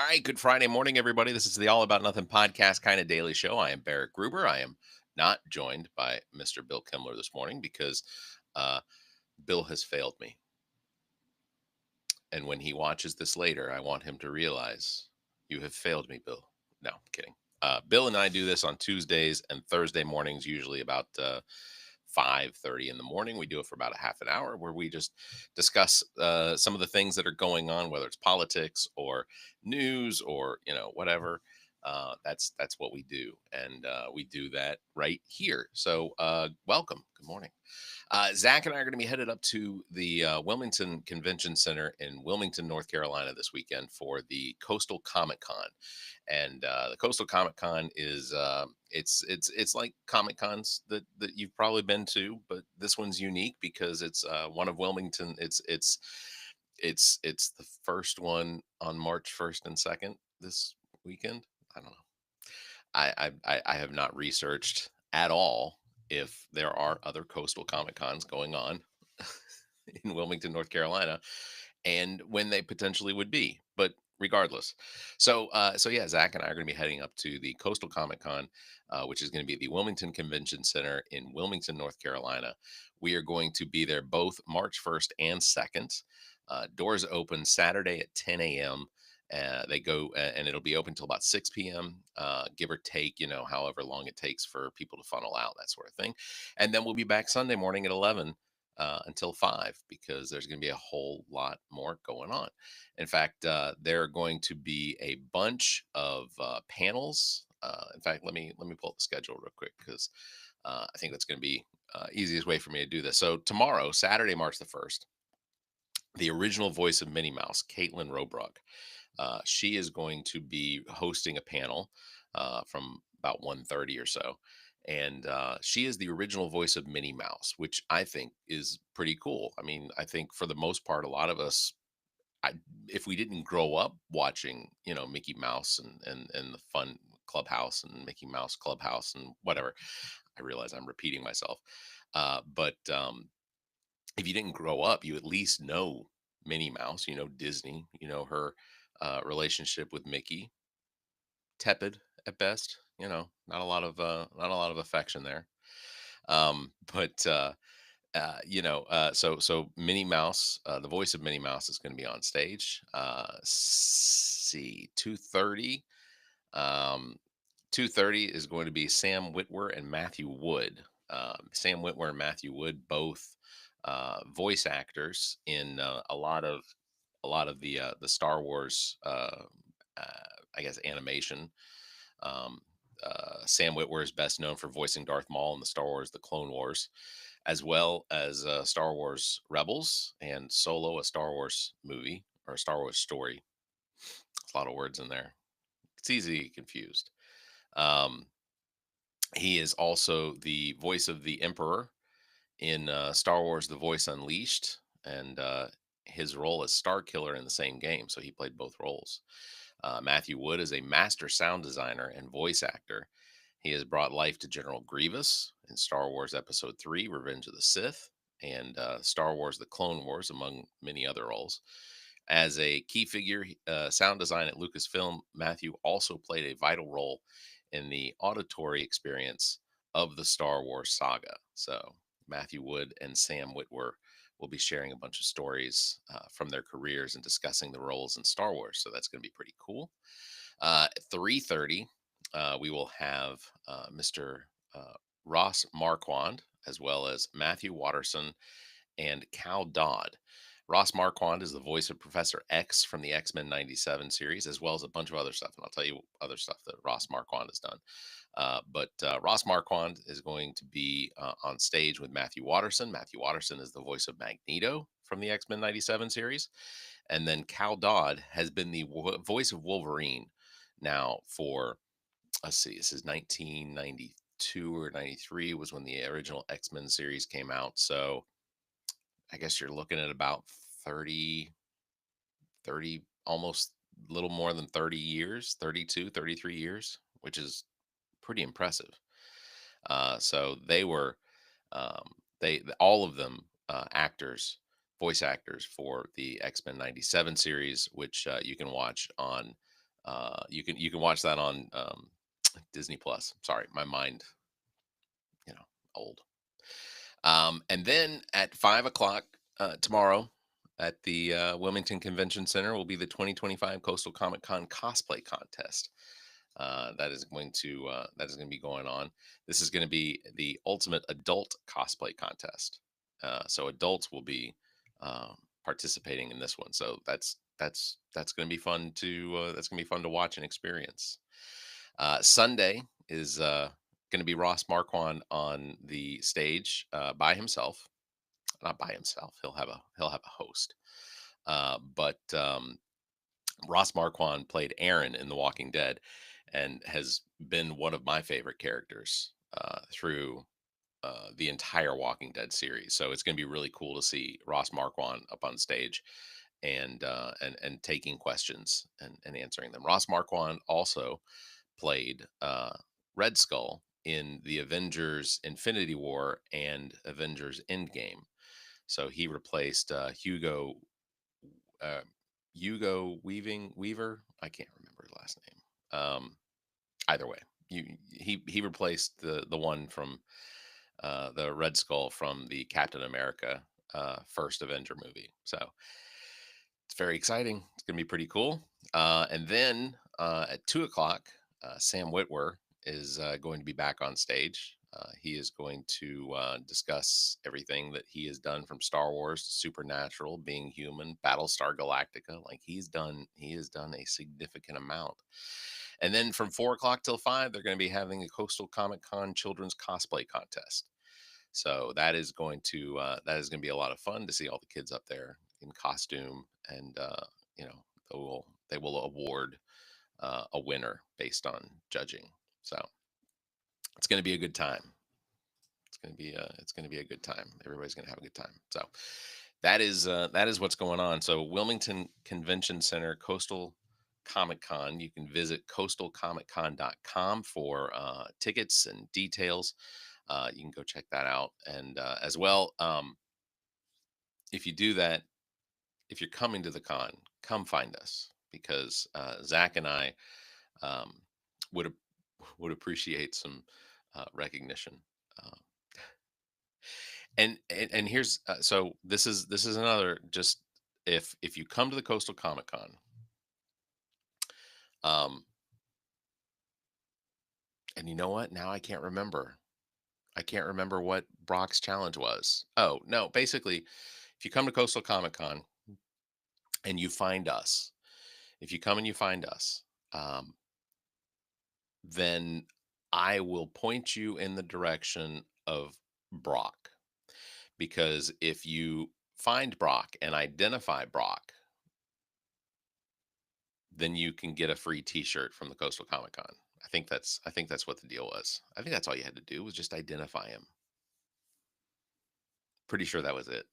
right, good Friday morning, everybody. This is the All About Nothing podcast kind of daily show. I am Barrett Gruber. I am not joined by Mr. Bill Kimler this morning because uh, Bill has failed me. And when he watches this later, I want him to realize you have failed me, Bill. No, I'm kidding. Bill and I do this on Tuesdays and Thursday mornings, usually about 5:30 in the morning. We do it for about a half an hour where we just discuss some of the things that are going on, whether it's politics or news or whatever. That's what we do, and we do that right here. So welcome. Good morning. Zach and I are going to be headed up to the Wilmington Convention Center in Wilmington, North Carolina this weekend for the Coastal Comic Con. And the Coastal Comic Con is it's like Comic Cons that you've probably been to, but this one's unique because it's one of Wilmington. It's the first one on March 1st and 2nd this weekend. I don't know. I have not researched at all if there are other coastal comic cons going on in Wilmington, North Carolina, and when they potentially would be. But regardless, so yeah, Zach and I are going to be heading up to the Coastal Comic Con, which is going to be at the Wilmington Convention Center in Wilmington, North Carolina. We are going to be there both March 1st and 2nd. Doors open Saturday at 10 a.m. They go and it'll be open till about 6 p.m., give or take, however long it takes for people to funnel out, that sort of thing. And then we'll be back Sunday morning at 11 until 5 because there's going to be a whole lot more going on. In fact, there are going to be a bunch of panels. In fact, let me pull up the schedule real quick because I think that's going to be easiest way for me to do this. So tomorrow, Saturday, March the 1st, the original voice of Minnie Mouse, Caitlin Robrock. She is going to be hosting a panel from about 1:30 or so. And she is the original voice of Minnie Mouse, which I think is pretty cool. I mean, I think for the most part, a lot of us, I, if we didn't grow up watching, Mickey Mouse and the fun Clubhouse and Mickey Mouse Clubhouse and whatever, I realize I'm repeating myself. But if you didn't grow up, you at least know Minnie Mouse, Disney, her relationship with Mickey, tepid at best, not a lot of affection there. But so Minnie Mouse, the voice of Minnie Mouse is going to be on stage. See 2:30. Um 2:30 is going to be Sam Witwer and Matthew Wood. Sam Witwer and Matthew Wood, both voice actors in a lot of the Star Wars, I guess, animation. Um, Sam Witwer is best known for voicing Darth Maul in the Star Wars: The Clone Wars, as well as Star Wars Rebels and Solo, a Star Wars movie or a Star Wars story. It's a lot of words in there. It's easy to get confused. Um, he is also the voice of the Emperor in Star Wars: The Voice Unleashed, and his role as Star Killer in the same game. So he played both roles. Matthew Wood is a master sound designer and voice actor. He has brought life to General Grievous in Star Wars Episode 3, Revenge of the Sith, and Star Wars The Clone Wars, among many other roles. As a key figure, sound design at Lucasfilm, Matthew also played a vital role in the auditory experience of the Star Wars saga. So, Matthew Wood and Sam Witwer will be sharing a bunch of stories from their careers and discussing the roles in Star Wars. So, that's going to be pretty cool. At 3:30, we will have Mr. Ross Marquand, as well as Matthew Watterson and Cal Dodd. Ross Marquand is the voice of Professor X from the X-Men 97 series, as well as a bunch of other stuff. And I'll tell you other stuff that Ross Marquand has done. But Ross Marquand is going to be on stage with Matthew Watterson. Matthew Watterson is the voice of Magneto from the X-Men 97 series. And then Cal Dodd has been the voice of Wolverine now for, let's see, this is 1992 or 93 was when the original X-Men series came out. So I guess you're looking at about 30, 30, almost a little more than 30 years, 32, 33 years, which is pretty impressive. So they were, all of them, actors, voice actors for the X Men '97 series, which you can watch on You can watch that on Disney Plus. Sorry, my mind, you know, old. And then at 5 o'clock tomorrow at the Wilmington Convention Center will be the 2025 Coastal Comic Con cosplay contest. That is going to be going on. This is going to be the ultimate adult cosplay contest. So adults will be um, participating in this one. So that's going to be fun to watch and experience. Sunday is going to be Ross Marquand on the stage by himself. Not by himself. He'll have a host. But Ross Marquand played Aaron in The Walking Dead, and has been one of my favorite characters through the entire Walking Dead series. So it's going to be really cool to see Ross Marquand up on stage and taking questions and answering them. Ross Marquand also played Red Skull in the Avengers Infinity War and Avengers Endgame. So he replaced uh, Hugo Weaver. I can't remember his last name. Either way, he replaced the one from the Red Skull from the Captain America first Avenger movie. So it's very exciting. It's gonna be pretty cool. And then at 2 o'clock, Sam Witwer is going to be back on stage. He is going to discuss everything that he has done from Star Wars to Supernatural, Being Human, Battlestar Galactica. Like he has done a significant amount. And then from 4 o'clock till 5, they're going to be having a Coastal Comic Con children's cosplay contest. So that is going to be a lot of fun to see all the kids up there in costume, and you know they will award a winner based on judging. So it's going to be a good time. It's going to be a good time. Everybody's going to have a good time. So that is what's going on. So Wilmington Convention Center Coastal Comic Con. You can visit coastalcomiccon.com for tickets and details. You can go check that out, and as well, if you do that, if you're coming to the con, come find us, because Zach and I um, would would appreciate some recognition. Uh, and here's so this is another, just if you come to the Coastal Comic Con, um, and you know what? Now I can't remember. I can't remember what Brock's challenge was. Oh no, basically, if you come to Coastal Comic Con and you find us, if you come and you find us, um, then I will point you in the direction of Brock. Because if you find Brock and identify Brock, then you can get a free T-shirt from the Coastal Comic Con. I think that's what the deal was. I think that's all you had to do was just identify him. Pretty sure that was it.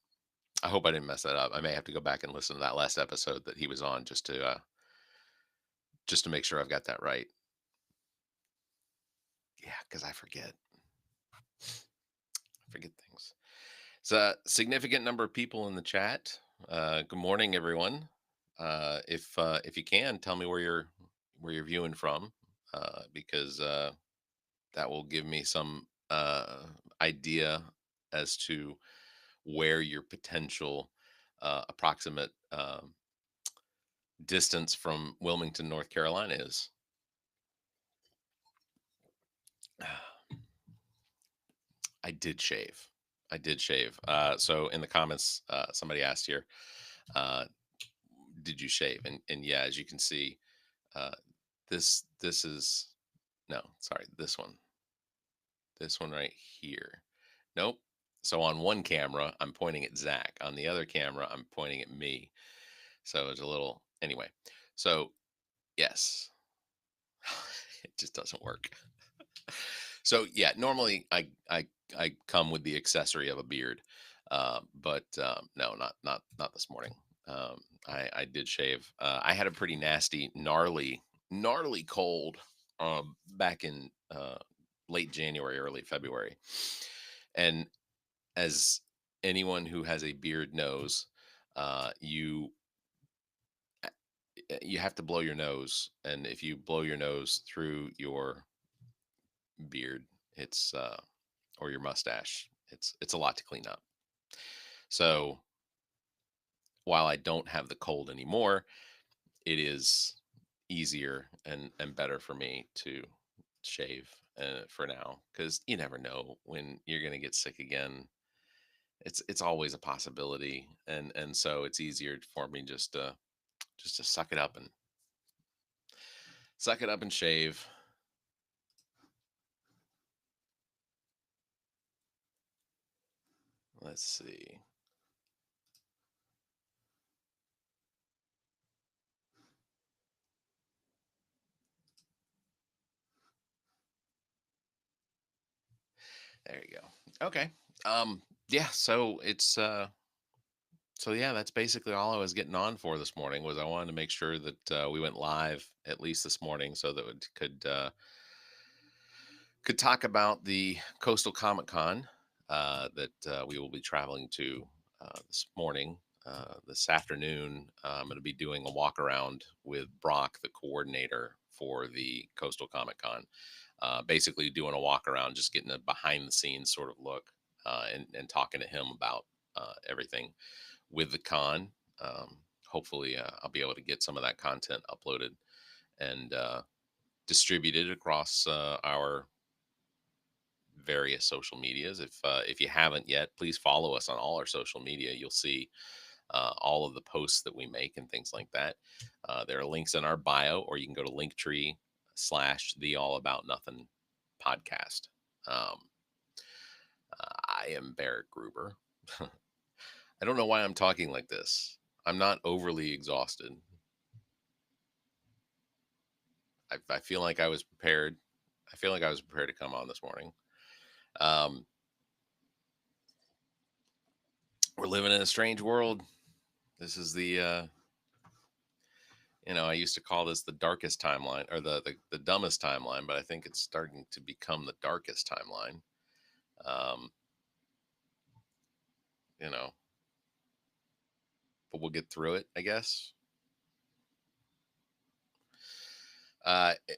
I hope I didn't mess that up. I may have to go back and listen to that last episode that he was on just to make sure I've got that right. Yeah, because I forget. I forget things. It's a significant number of people in the chat. Good morning, everyone. If you can tell me where you're viewing from, because that will give me some idea as to where your potential approximate distance from Wilmington, North Carolina is. I did shave. I did shave. So in the comments, somebody asked here, uh, "Did you shave?" And yeah, as you can see, uh, this is no, sorry, this one right here. Nope. So on one camera, I'm pointing at Zach. On the other camera, I'm pointing at me. So it's a little anyway. So yes, it just doesn't work. So yeah, normally I come with the accessory of a beard, but no, not this morning. I did shave. I had a pretty nasty, gnarly cold back in late January, early February, and as anyone who has a beard knows, you you have to blow your nose, and if you blow your nose through your beard, it's or your mustache, it's a lot to clean up. So while I don't have the cold anymore, it is easier and better for me to shave for now, because you never know when you're going to get sick again. It's always a possibility, and so it's easier for me just to suck it up and shave. Let's see. There you go. Okay. Yeah, so yeah, that's basically all I was getting on for this morning. Was I wanted to make sure that we went live at least this morning, so that we could talk about the Coastal Comic Con that we will be traveling to this morning. This afternoon, I'm going to be doing a walk around with Brock, the coordinator for the Coastal Comic Con. Basically, doing a walk around, just getting a behind the scenes sort of look, and talking to him about everything with the con. Hopefully, I'll be able to get some of that content uploaded and distributed across our various social medias. If you haven't yet, please follow us on all our social media. You'll see all of the posts that we make and things like that. There are links in our bio, or you can go to linktr.ee/ the All About Nothing podcast. Um, I am Barrett Gruber. I don't know why I'm talking like this. I'm not overly exhausted. I feel like I was prepared. I feel like I was prepared to come on this morning. Um, we're living in a strange world. This is I used to call this the darkest timeline, or the dumbest timeline, but I think it's starting to become the darkest timeline. Um, you know, but we'll get through it, I guess.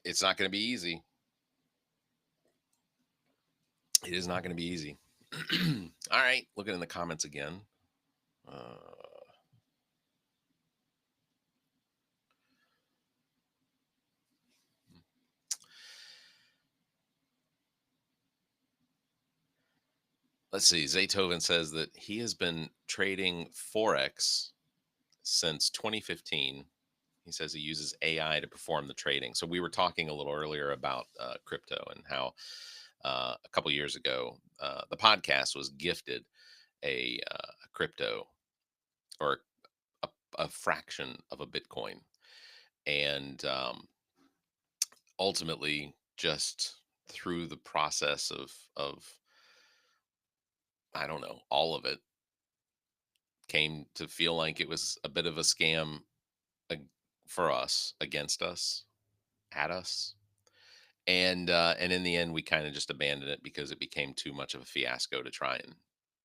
It's not going to be easy. It is not going to be easy. All right, looking in the comments again. Uh, let's see. Zaytoven says that he has been trading Forex since 2015. He says he uses AI to perform the trading. So we were talking a little earlier about crypto, and how a couple years ago the podcast was gifted a crypto, or a fraction of a Bitcoin, and ultimately, just through the process of I don't know, all of it, came to feel like it was a bit of a scam, ag- for us, against us, at us. And in the end, we kind of just abandoned it because it became too much of a fiasco to try and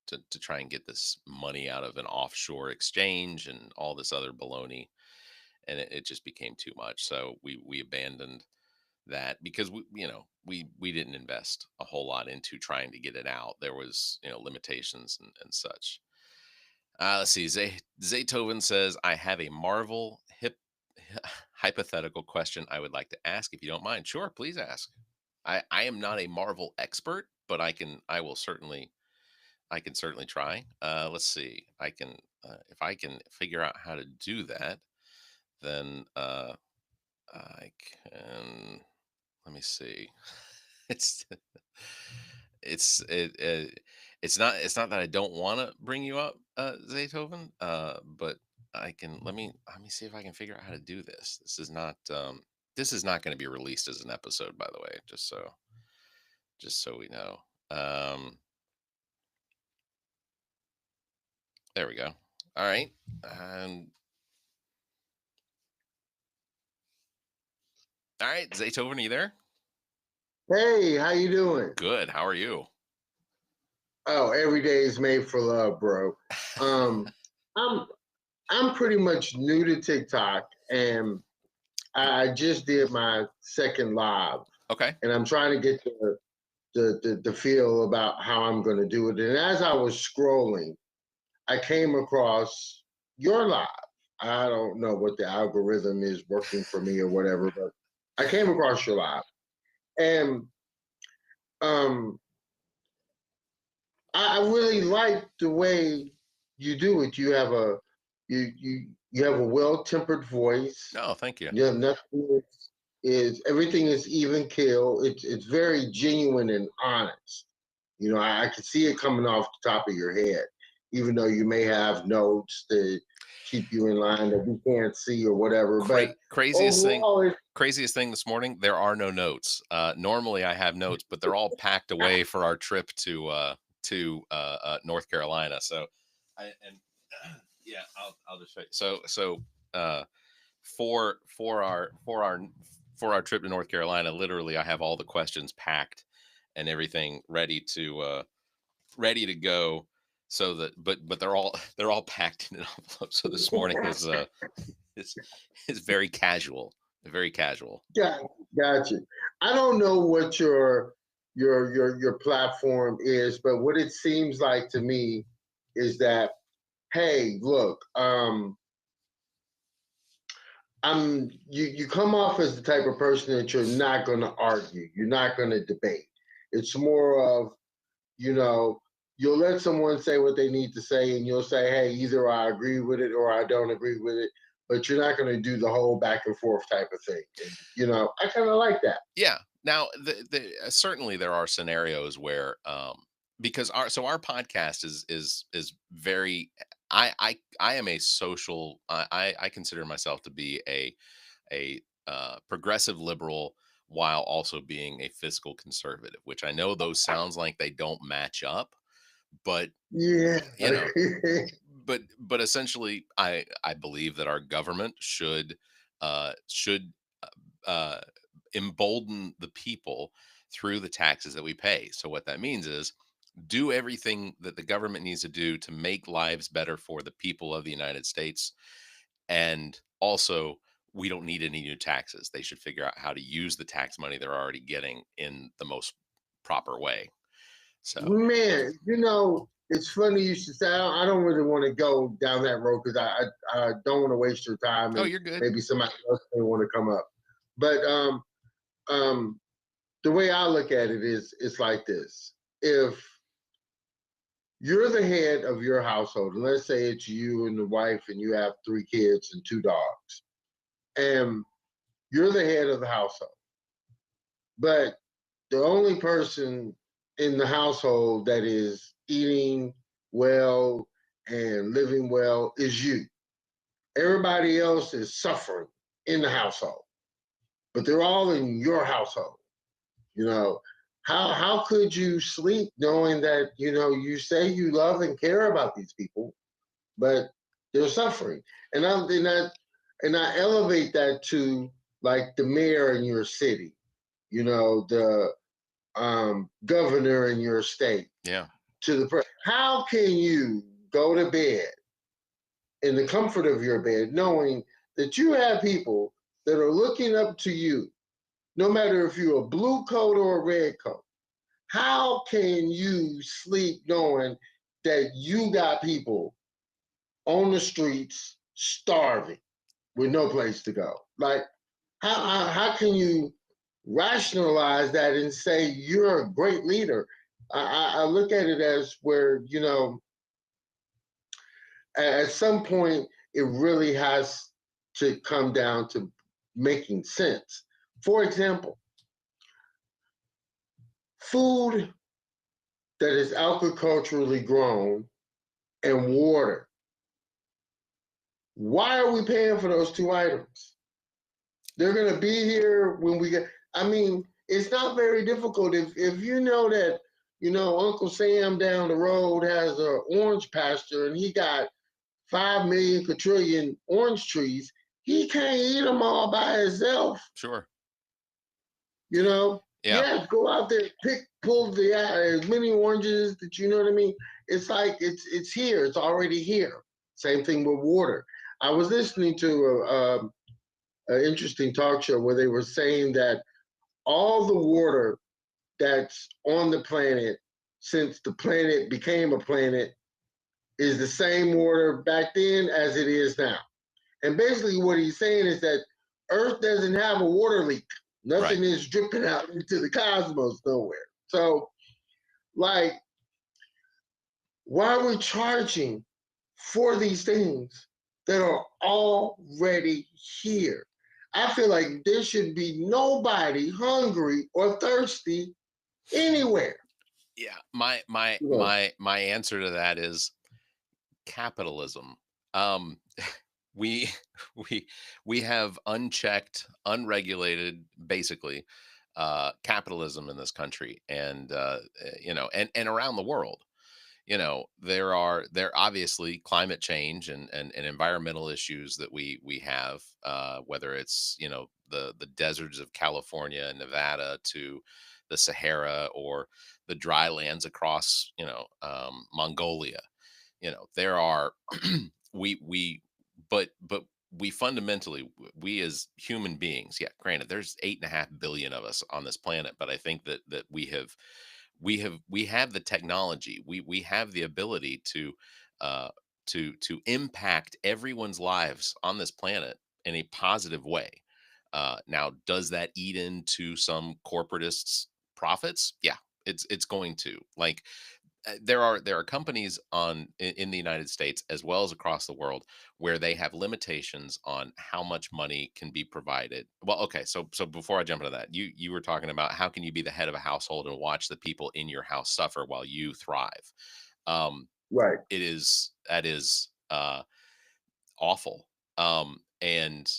to try and get this money out of an offshore exchange and all this other baloney, and it just became too much. So we abandoned that, because we didn't invest a whole lot into trying to get it out. There was limitations and such. Let's see. Zaytoven says, I have a Marvel hypothetical question I would like to ask, if you don't mind. Sure, please ask. I am not a Marvel expert, but I can certainly try. Let's see. If I can figure out how to do that, then I can. Let me see. It's it's it, it it's not that I don't want to bring you up, Zaytoven, but let me see if I can figure out how to do this. This is not going to be released as an episode, by the way, just so we know. Um, there we go. All right. Um, all right, Zaytoven, are you there? Hey, how you doing? Good. How are you? Oh, every day is made for love, bro. Um, I'm I'm pretty much new to TikTok, and I just did my second live, Okay. and I'm trying to get the feel about how I'm going to do it. And as I was scrolling, I came across your live. I don't know what the algorithm is working for me or whatever, but I came across your live, and um, I really like the way you do it. You have a well tempered voice. Oh, thank you. You have nothing is everything is even kill. It's very genuine and honest. You know, I can see it coming off the top of your head, even though you may have notes that keep you in line that we can't see or whatever. But Craziest thing. overall, it's Craziest thing this morning, there are no notes. Normally I have notes, but they're all packed away for our trip to North Carolina. So I and yeah, I'll just show you. Uh for our trip to North Carolina, literally I have all the questions packed and everything ready to go, so that but they're all they're all packed in an envelope. So this morning is is very casual. Very casual. got got you. I don't know what your platform is, but what it seems like to me is that, hey, look, you come off as the type of person that you're not going to argue, you're not going to debate. It's more of, you know, you'll let someone say what they need to say, and you'll say, hey, either I agree with it or I don't agree with it, but you're not going to do the whole back and forth type of thing. And I kind of like that. Yeah. Now, certainly there are scenarios where, because our podcast is very. I am a social. I consider myself to be a progressive liberal while also being a fiscal conservative, which I know those sounds like they don't match up, but Yeah. you know, but essentially, I believe that our government should uh, embolden the people through the taxes that we pay. So what that means is do everything that the government needs to do to make lives better for the people of the United States. And also, we don't need any new taxes. They should figure out how to use the tax money they're already getting in the most proper way. So, Man, it's funny you should say. I don't really want to go down that road because I don't want to waste your time, oh, and you're good. maybe somebody else may want to come up. But um, the way I look at it is, it's like this: if you're the head of your household, and let's say it's you and the wife, and you have 3 kids and 2 dogs, and you're the head of the household, but the only person in the household that is eating well and living well is you. Everybody else is suffering in the household, but they're all in your household. You know, how could you sleep knowing that you say you love and care about these people, but they're suffering? And I elevate that to like the mayor in your city, the governor in your state, Yeah. to how can you go to bed in the comfort of your bed knowing that you have people that are looking up to you, no matter if you're a blue coat or a red coat? How can you sleep knowing that you got people on the streets starving with no place to go? Like, how can you rationalize that and say you're a great leader? I look at it as where, at some point, it really has to come down to making sense. For example, food that is agriculturally grown and water. Why are we paying for those two items? They're going to be here when we get. I mean, it's not very difficult if you know that Uncle Sam down the road has an orange pasture and he got 5 million quadrillion orange trees. He can't eat them all by himself. Sure. You know, Yeah. yeah, go out there, pull the as many oranges that you know what I mean. It's like it's here. It's already here. Same thing with water. I was listening to an interesting talk show where they were saying that all the water that's on the planet since the planet became a planet is the same water back then as it is now. And basically, what he's saying is that Earth doesn't have a water leak. Right. Nothing is dripping out into the cosmos nowhere. So, like, why are we charging for these things that are already here? I feel like there should be nobody hungry or thirsty anywhere. Yeah. My You know, my my answer to that is capitalism. Um, we we we have unchecked, unregulated, basically, capitalism in this country, and and around the world. There obviously climate change and environmental issues that we have, whether it's the deserts of California and Nevada to the Sahara, or the dry lands across Mongolia. There are we but we fundamentally, we as human beings, yeah, granted there's 8.5 billion of us on this planet, but I think that we have the technology, we have the ability uh to impact everyone's lives on this planet in a positive way. Now, does that eat into some corporatists' profits? Yeah, it's going to, like, there are companies in the United States as well as across the world where they have limitations on how much money can be provided. Well, okay, so before I jump into that, you were talking about how can you be the head of a household and watch the people in your house suffer while you thrive. Um, right, that is awful. And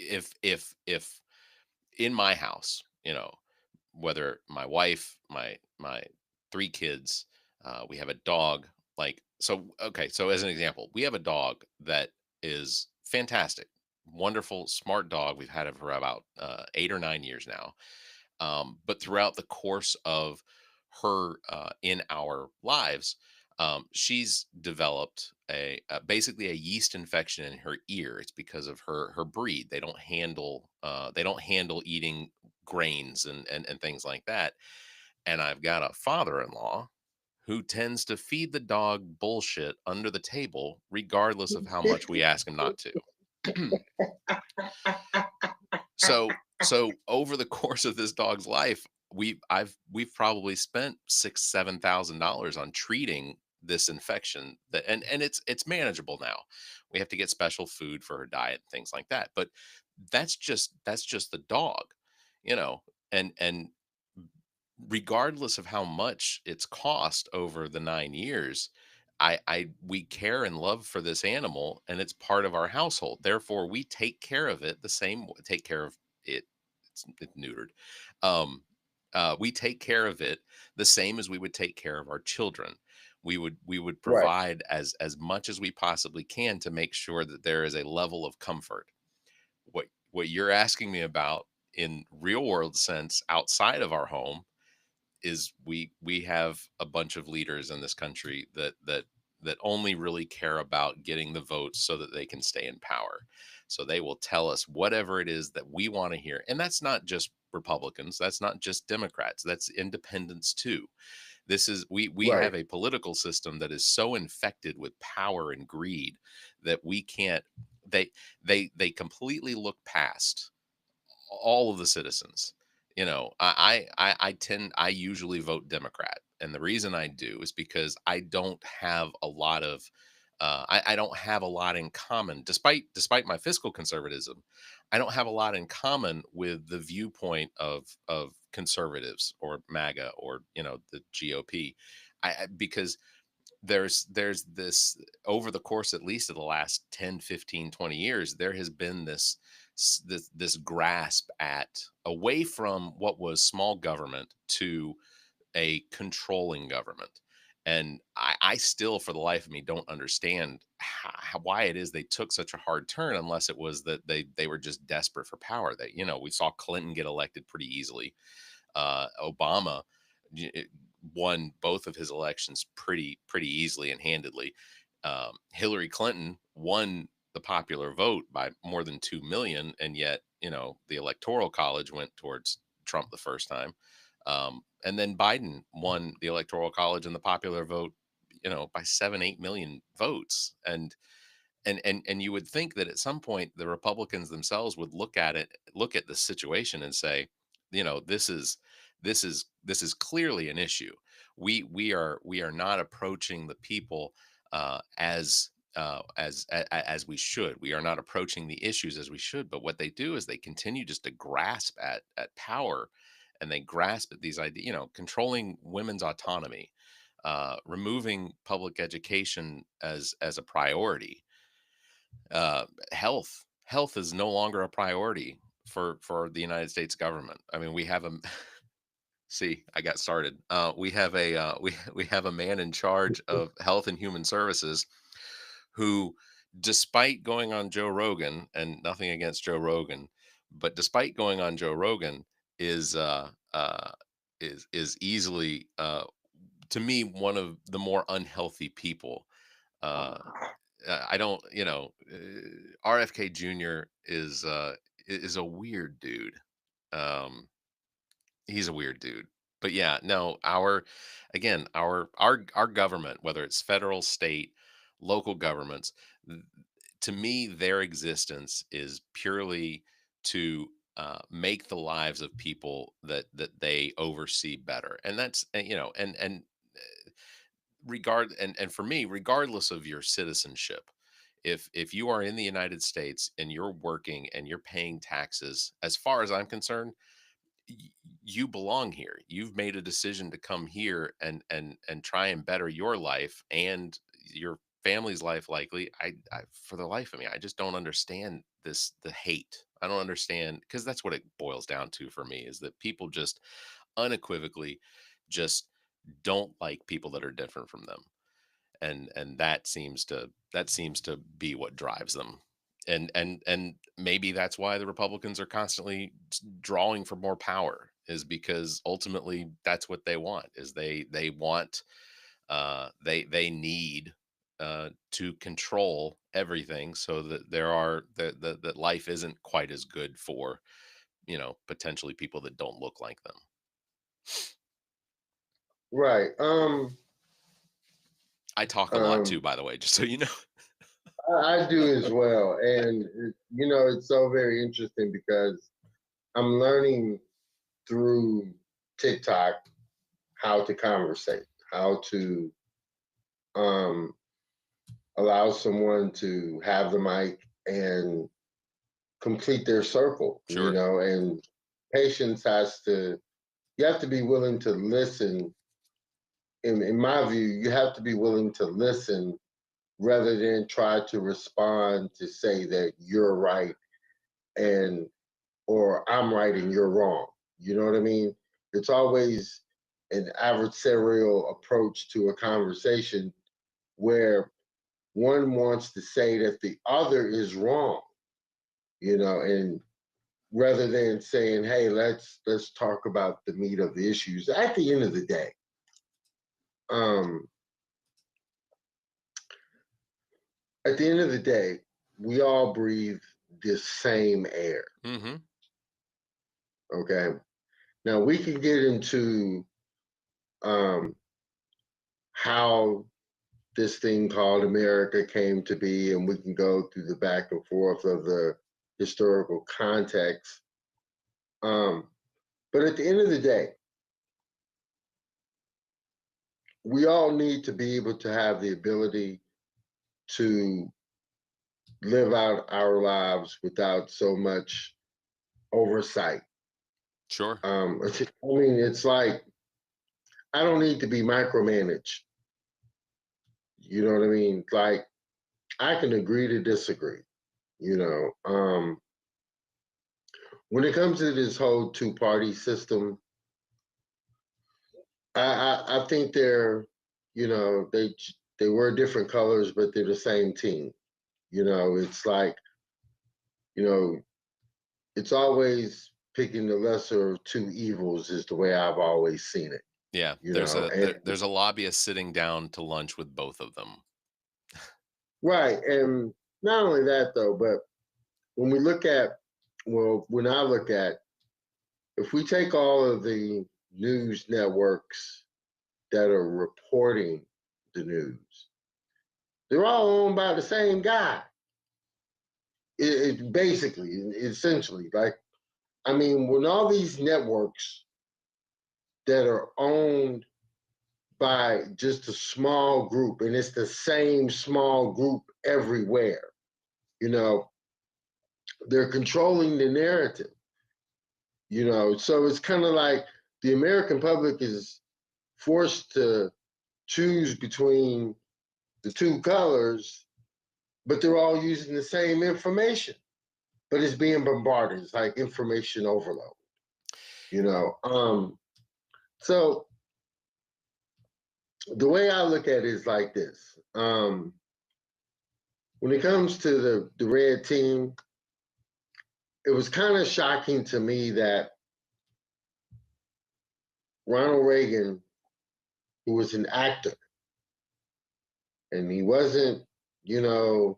if in my house, whether my wife, my three kids, we have a dog. Like, so, okay, so as an example, we have a dog that is fantastic, wonderful, smart dog. We've had it for about 8 or 9 years now. But throughout the course of her in our lives, she's developed basically a yeast infection in her ear. It's because of her breed. They don't handle eating grains and things like that. And I've got a father-in-law who tends to feed the dog bullshit under the table, regardless of how much we ask him not to. So over the course of this dog's life, we've probably spent $6,000 to $7,000 on treating this infection, and it's manageable now. We have to get special food for her diet and things like that, but that's just the dog, you know, and regardless of how much it's cost over the 9 years, we care and love for this animal, and it's part of our household. Therefore, we take care of it the same take care of it. It's neutered. Um, we take care of it the same as we would take care of our children. We would right, provide as much as we possibly can to make sure that there is a level of comfort. What you're asking me about in real world sense outside of our home is we have a bunch of leaders in this country that only really care about getting the votes so that they can stay in power. So they will tell us whatever it is that we want to hear. And that's not just Republicans, that's not just Democrats, that's independents too. We right. have a political system that is so infected with power and greed that we can't they they completely look past all of the citizens. I usually vote Democrat, and the reason I do is because I don't have a lot of I don't have a lot in common, despite my fiscal conservatism. I don't have a lot in common with the viewpoint of conservatives or MAGA or the GOP. Because there's this, over the course at least of the last 10, 15, 20 years, there has been this grasp at away from what was small government to a controlling government. And I still, for the life of me, don't understand why it is they took such a hard turn, unless it was that they were just desperate for power. We saw Clinton get elected pretty easily. Obama won both of his elections pretty easily and handedly. Hillary Clinton won the popular vote by more than 2 million, and yet, the electoral college went towards Trump the first time. And then Biden won the electoral college and the popular vote, by 7, 8 million votes. And you would think that at some point the Republicans themselves would look at the situation and say, this is clearly an issue. We are not approaching the people as we should. We are not approaching the issues as we should. But what they do is they continue just to grasp at power, and they grasp at these ideas, controlling women's autonomy, removing public education as a priority. Health is no longer a priority for the United States government. I mean, we have a see, I got started. We have a we have a man in charge of health and human services who, despite going on Joe Rogan, and nothing against Joe Rogan, but despite going on Joe Rogan, is is easily, to me, one of the more unhealthy people. Uh, I don't, RFK Jr. is a weird dude. Um, he's a weird dude. But yeah, no, our government, whether it's federal, state, local governments, th- to me, their existence is purely to make the lives of people that they oversee better, and that's and and for me, regardless of your citizenship, if you are in the United States and you're working and you're paying taxes, as far as I'm concerned, y- you belong here. You've made a decision to come here and try and better your life and your family's life. Likely, I for the life of me, I just don't understand the hate. I don't understand, because that's what it boils down to for me, is that people just unequivocally just don't like people that are different from them, and that seems to be what drives them. And maybe that's why the Republicans are constantly drawing for more power, is because ultimately that's what they want. Is they want, they need, to control everything, so that that life isn't quite as good for, potentially people that don't look like them. Right. I talk a lot too, Um, by the way, just so you know. I do as well, and it's so very interesting because I'm learning through TikTok how to conversate, how to um, allow someone to have the mic and complete their circle, Sure. and patience has to, you have to be willing to listen. In my view, you have to be willing to listen rather than try to respond to say that you're right and or I'm right and you're wrong. You know what I mean? It's always an adversarial approach to a conversation where one wants to say that the other is wrong, and rather than saying, "Hey, let's talk about the meat of the issues." At the end of the day, um, at the end of the day, we all breathe this same air. Hmm. Okay. Now we can get into um, how this thing called America came to be, and we can go through the back and forth of the historical context. Um, but at the end of the day, we all need to be able to have the ability to live out our lives without so much oversight. Sure. I mean, it's like I don't need to be micromanaged. You know what I mean? Like I can agree to disagree. When it comes to this whole two-party system, I think they wear different colors, but they're the same team. It's like you know, it's always picking the lesser of two evils is the way I've always seen it. Yeah, And there's a lobbyist sitting down to lunch with both of them. right. And not only that though, but when we look at, well, when I look at, if we take all of the news networks that are reporting the news, they're all owned by the same guy. It basically, essentially, like, I mean, when all these networks that are owned by just a small group, and it's the same small group everywhere, you know, they're controlling the narrative, you know. So it's kind of like the American public is forced to choose between the two colors, but they're all using the same information, but it's being bombarded. It's like information overload, you know. So the way I look at it is like this. When it comes to the red team, it was kind of shocking to me that Ronald Reagan, who was an actor, and he wasn't, you know,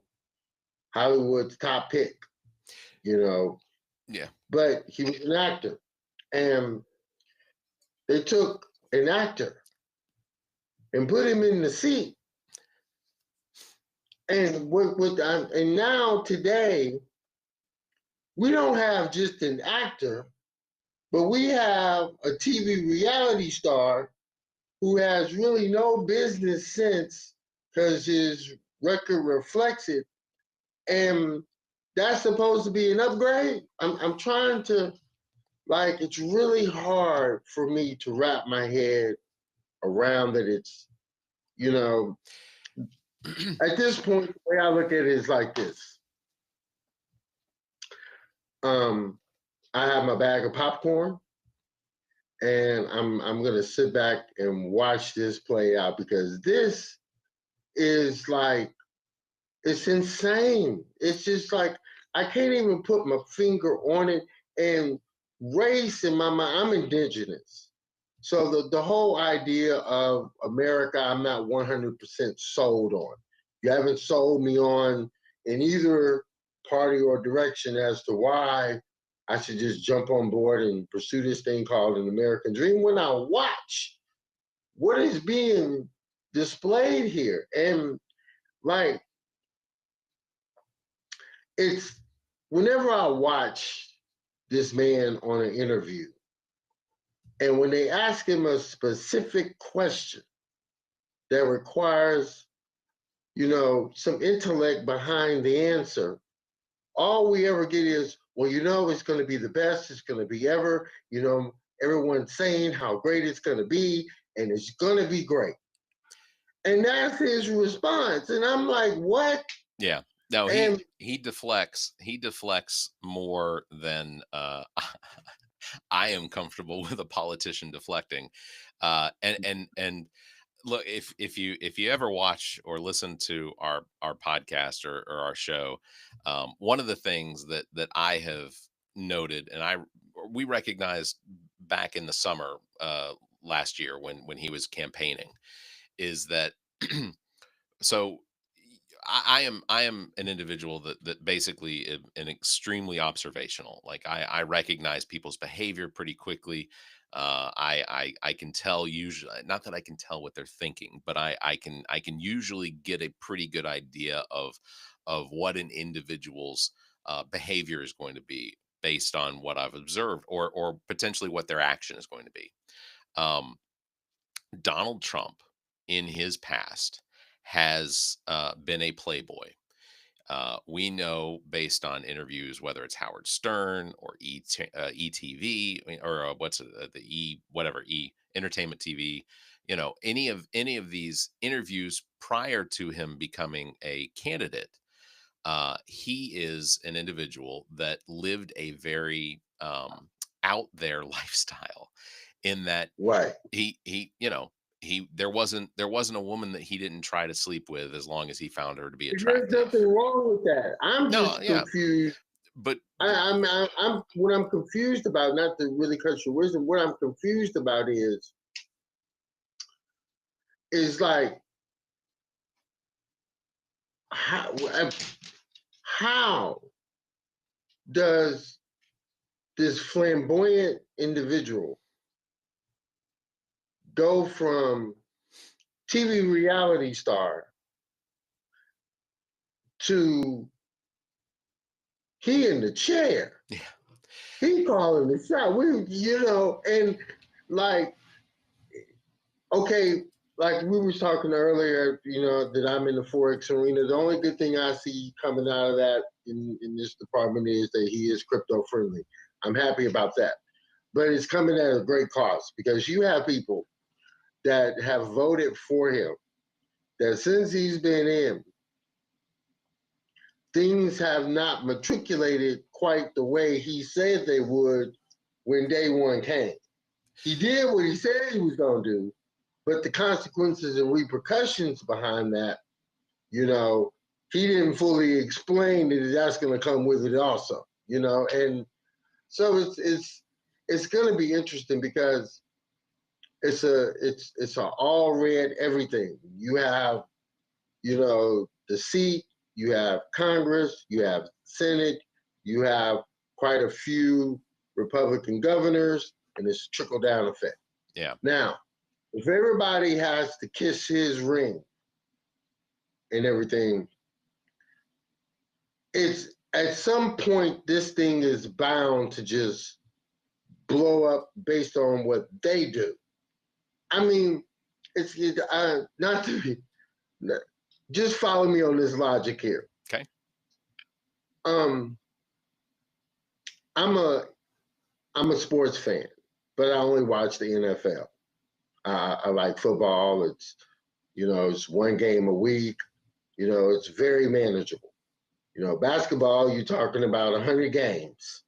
Hollywood's top pick, you know, Yeah. but he was an actor. And they took an actor and put him in the seat. And and now today, we don't have just an actor, but we have a TV reality star who has really no business sense because his record reflects it. And that's supposed to be an upgrade. I'm trying to, like, it's really hard for me to wrap my head around that. It's, you know, at this point, the way I look at it is like this. Um, I have my bag of popcorn and I'm gonna sit back and watch this play out because this is like, it's insane. It's just like I can't even put my finger on it. And race in my mind, I'm indigenous. So the whole idea of America, I'm not 100% sold on. You haven't sold me on in either party or direction as to why I should just jump on board and pursue this thing called an American dream. When I watch what is being displayed here, and like, it's, whenever I watch this man on an interview, and when they ask him a specific question that requires, you know, some intellect behind the answer, all we ever get is, well, you know, it's going to be the best it's going to be ever. You know, everyone's saying how great it's going to be, and it's going to be great. And that's his response. And I'm like, what? Yeah. No, And he deflects more than I am comfortable with a politician deflecting. And look, if you ever watch or listen to our podcast or our show, one of the things that I have noted, and we recognized back in the summer last year when he was campaigning, is that so I am an individual that basically am an extremely observational. Like I recognize people's behavior pretty quickly. I can tell usually, not that I can tell what they're thinking, but I can usually get a pretty good idea of what an individual's behavior is going to be based on what I've observed, or potentially what their action is going to be. Um, Donald Trump in his past has been a playboy. We know based on interviews, whether it's Howard Stern or ETV, or what's it, the E, whatever, E Entertainment TV, you know, any of these interviews prior to him becoming a candidate, he is an individual that lived a very out there lifestyle, in that right. you know, there wasn't a woman that he didn't try to sleep with as long as he found her to be There's attractive. nothing wrong with that. I'm No, just yeah, confused. but I'm what I'm confused about, not to really cut your wisdom. What I'm confused about is like, how does this flamboyant individual go from TV reality star to he in the chair? Yeah. He calling the shot. And like, okay, like we was talking earlier, that I'm in the Forex arena. The only good thing I see coming out of that in this department is that he is crypto friendly. I'm happy about that. But it's coming at a great cost because you have people that have voted for him that since he's been in, things have not matriculated quite the way he said they would when day one came. He did what he said he was going to do, but the consequences and repercussions behind that, he didn't fully explain that that's going to come with it also, and so it's going to be interesting because it's a all red everything. You have, the seat, you have Congress, you have Senate, you have quite a few Republican governors, and it's a trickle down effect. Yeah. Now, if everybody has to kiss his ring and everything, it's at some point this thing is bound to just blow up based on what they do. I mean, it's not to be. Just follow me on this logic here. Okay. I'm a sports fan, but I only watch the NFL. I like football. It's one game a week. It's very manageable. Basketball, you're talking about 100 games,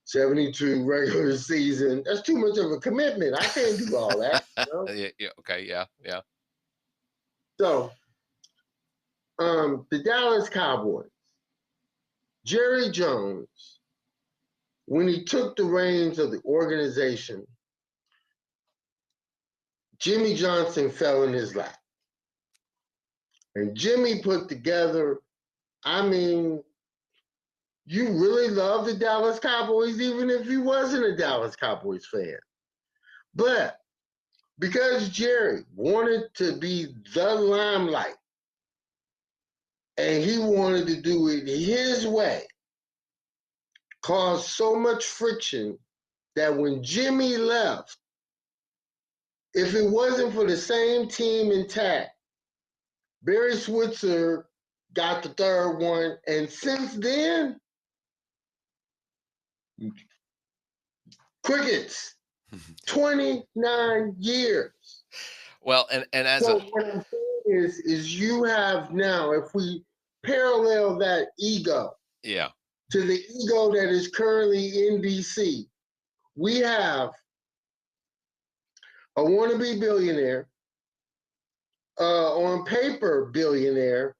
72 regular season. That's too much of a commitment. I can't do all that. Yeah. Okay. Yeah. Yeah. So, the Dallas Cowboys, Jerry Jones, when he took the reins of the organization, Jimmy Johnson fell in his lap. And Jimmy put together, you really love the Dallas Cowboys, even if you wasn't a Dallas Cowboys fan. But because Jerry wanted to be the limelight and he wanted to do it his way, caused so much friction that when Jimmy left, if it wasn't for the same team intact, Barry Switzer got the third one, and since then, crickets, 29 years. Well, and as so what I'm saying is you have now, if we parallel that ego yeah, to the ego that is currently in DC, we have a wannabe billionaire, on paper billionaire,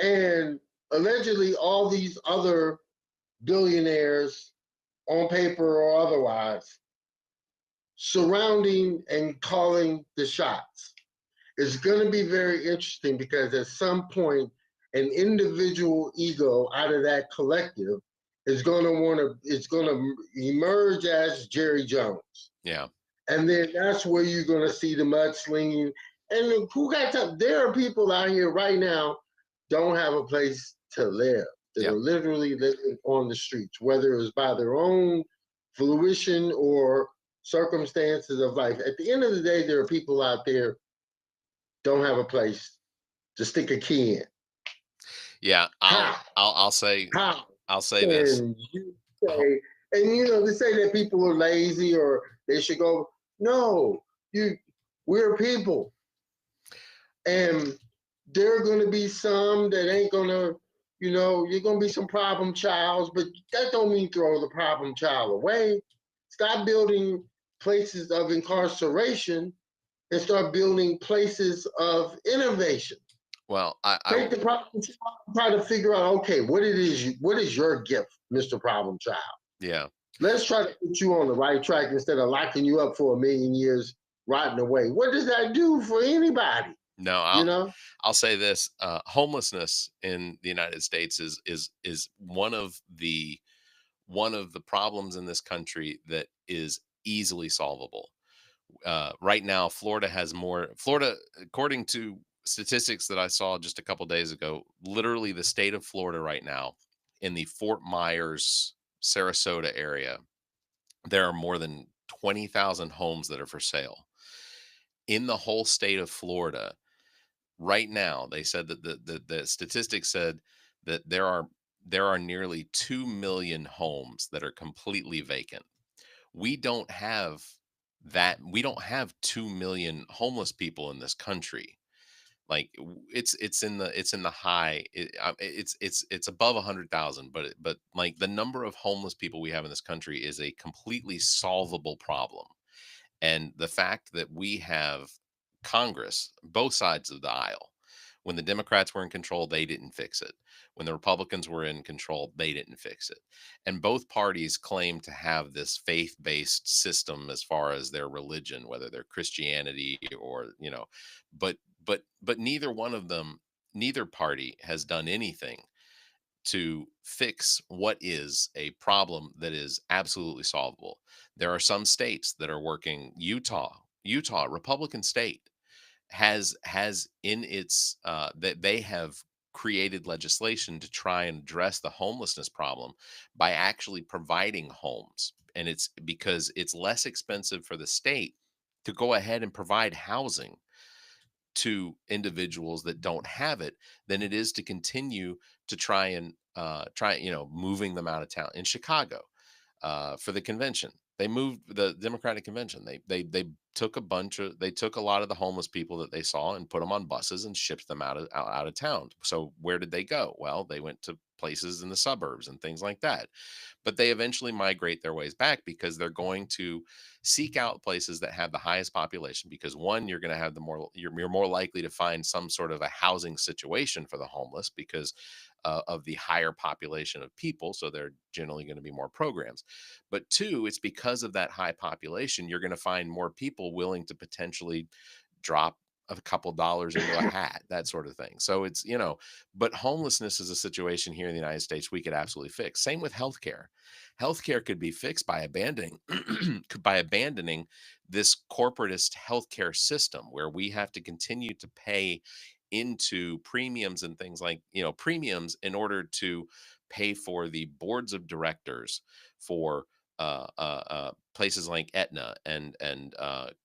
and allegedly all these other billionaires on paper or otherwise surrounding and calling the shots. It's going to be very interesting because at some point, an individual ego out of that collective is going to emerge as Jerry Jones. Yeah. And then that's where you're going to see the mudslinging. And who got time? There are people out here right now don't have a place to live. That are literally living on the streets, whether it was by their own fruition or circumstances of life. At the end of the day, there are people out there don't have a place to stick a key in. Yeah, I'll say this. You say, and they say that people are lazy or they should go. No, we're people, and there are going to be some that ain't going to. You're going to be some problem childs, but that don't mean throw the problem child away. Stop building places of incarceration and start building places of innovation. Well, Take the problem child and try to figure out, okay, what is your gift, Mr. Problem Child? Yeah. Let's try to put you on the right track instead of locking you up for 1 million years rotting away. What does that do for anybody? No, You I'll know? I'll say this: homelessness in the United States is one of the problems in this country that is easily solvable. Right now, Florida, according to statistics that I saw just a couple days ago, literally the state of Florida right now, in the Fort Myers, Sarasota area, there are more than 20,000 homes that are for sale. In the whole state of Florida, right now, they said that the statistics said that there are nearly 2 million homes that are completely vacant. We don't have we don't have 2 million homeless people in this country. Like it's in the high it's above 100,000, but like the number of homeless people we have in this country is a completely solvable problem. And the fact that we have Congress, both sides of the aisle, when the Democrats were in control, they didn't fix it. When the Republicans were in control, they didn't fix it. And both parties claim to have this faith based system as far as their religion, whether they're Christianity or, but neither one of them, neither party has done anything to fix what is a problem that is absolutely solvable. There are some states that are working. Utah, Republican state, has in its that they have created legislation to try and address the homelessness problem by actually providing homes. And it's because it's less expensive for the state to go ahead and provide housing to individuals that don't have it than it is to continue to try moving them out of town. In Chicago, for the convention, they moved the Democratic convention. They took a lot of the homeless people that they saw and put them on buses and shipped them out of town. So where did they go? Well, they went to places in the suburbs and things like that. But they eventually migrate their ways back because they're going to seek out places that have the highest population, because one, you're going to have you're more likely to find some sort of a housing situation for the homeless because of the higher population of people, so they're generally going to be more programs. But two, it's because of that high population, you're going to find more people willing to potentially drop a couple dollars into a hat, that sort of thing. So but homelessness is a situation here in the United States we could absolutely fix. Same with healthcare. Healthcare could be fixed by abandoning by abandoning this corporatist healthcare system where we have to continue to pay into premiums and things like, premiums in order to pay for the boards of directors for places like Aetna and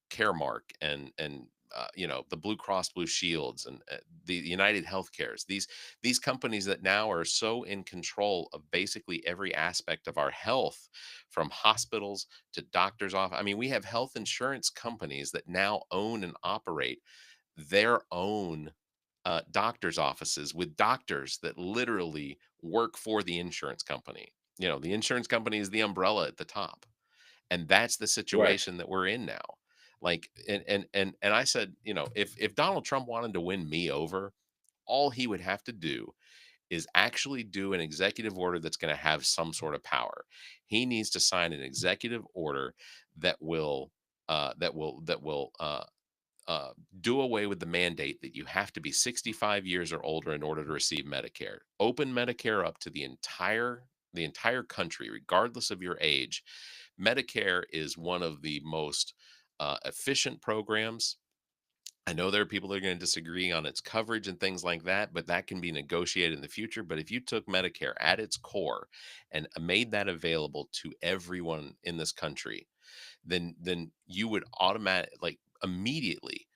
Caremark and the Blue Cross Blue Shields and the United Healthcares. These companies that now are so in control of basically every aspect of our health, from hospitals to doctors' office. I mean, we have health insurance companies that now own and operate their own doctors' offices with doctors that literally work for the insurance company. The insurance company is the umbrella at the top, and that's the Right. situation that we're in now. Like, and I said, if Donald Trump wanted to win me over, all he would have to do is actually do an executive order that's going to have some sort of power. He needs to sign an executive order that will do away with the mandate that you have to be 65 years or older in order to receive Medicare. Open Medicare up to the entire country, regardless of your age. Medicare is one of the most efficient programs. I know there are people that are going to disagree on its coverage and things like that, but that can be negotiated in the future. But if you took Medicare at its core and made that available to everyone in this country, then you would immediately,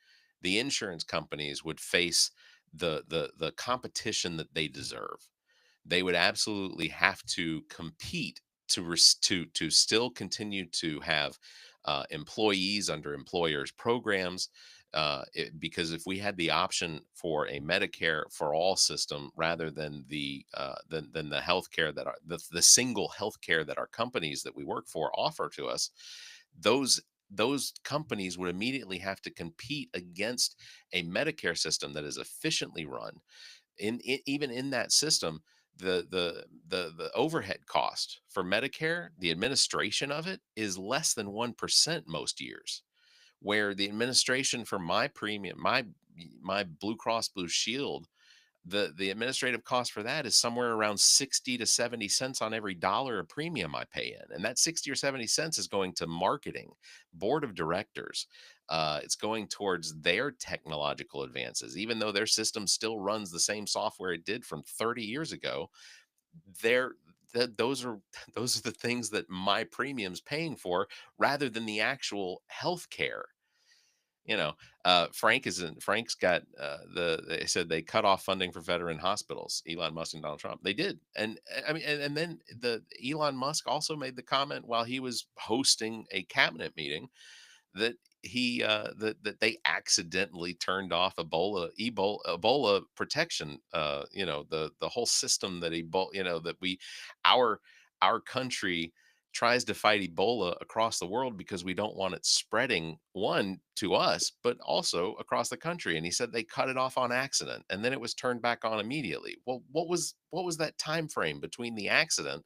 the insurance companies would face the competition that they deserve. They would absolutely have to compete to still continue to have employees under employers programs, because if we had the option for a Medicare for all system rather than the healthcare that the single healthcare that our companies that we work for offer to us, those those companies would immediately have to compete against a Medicare system that is efficiently run. Even in that system, the overhead cost for Medicare, the administration of it, is less than 1% most years. where the administration for my premium, my Blue Cross Blue Shield, the administrative cost for that is somewhere around 60 to 70 cents on every dollar of premium I pay in. And that 60 or 70 cents is going to marketing, board of directors. It's going towards their technological advances, even though their system still runs the same software it did from 30 years ago. They're those are those are the things that my premium's paying for rather than the actual health care. You know, Frank's got they said they cut off funding for veteran hospitals, Elon Musk and Donald Trump. They did. And I mean, and then the Elon Musk also made the comment while he was hosting a cabinet meeting that that they accidentally turned off Ebola protection, the whole system that Ebola, that our our country tries to fight Ebola across the world because we don't want it spreading, one, to us, but also across the country. And he said they cut it off on accident and then it was turned back on immediately. Well, what was that time frame between the accident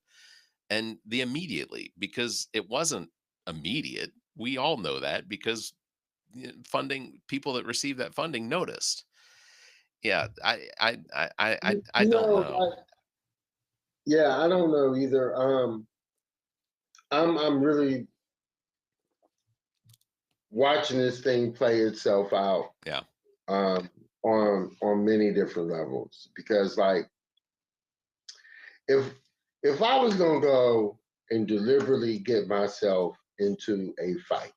and the immediately? Because it wasn't immediate. We all know that because funding, people that receive that funding noticed. Yeah, I You don't know, know. like, yeah, I don't know either. I'm really watching this thing play itself out Yeah, um, on many different levels because, like, if if I was gonna go and deliberately get myself into a fight,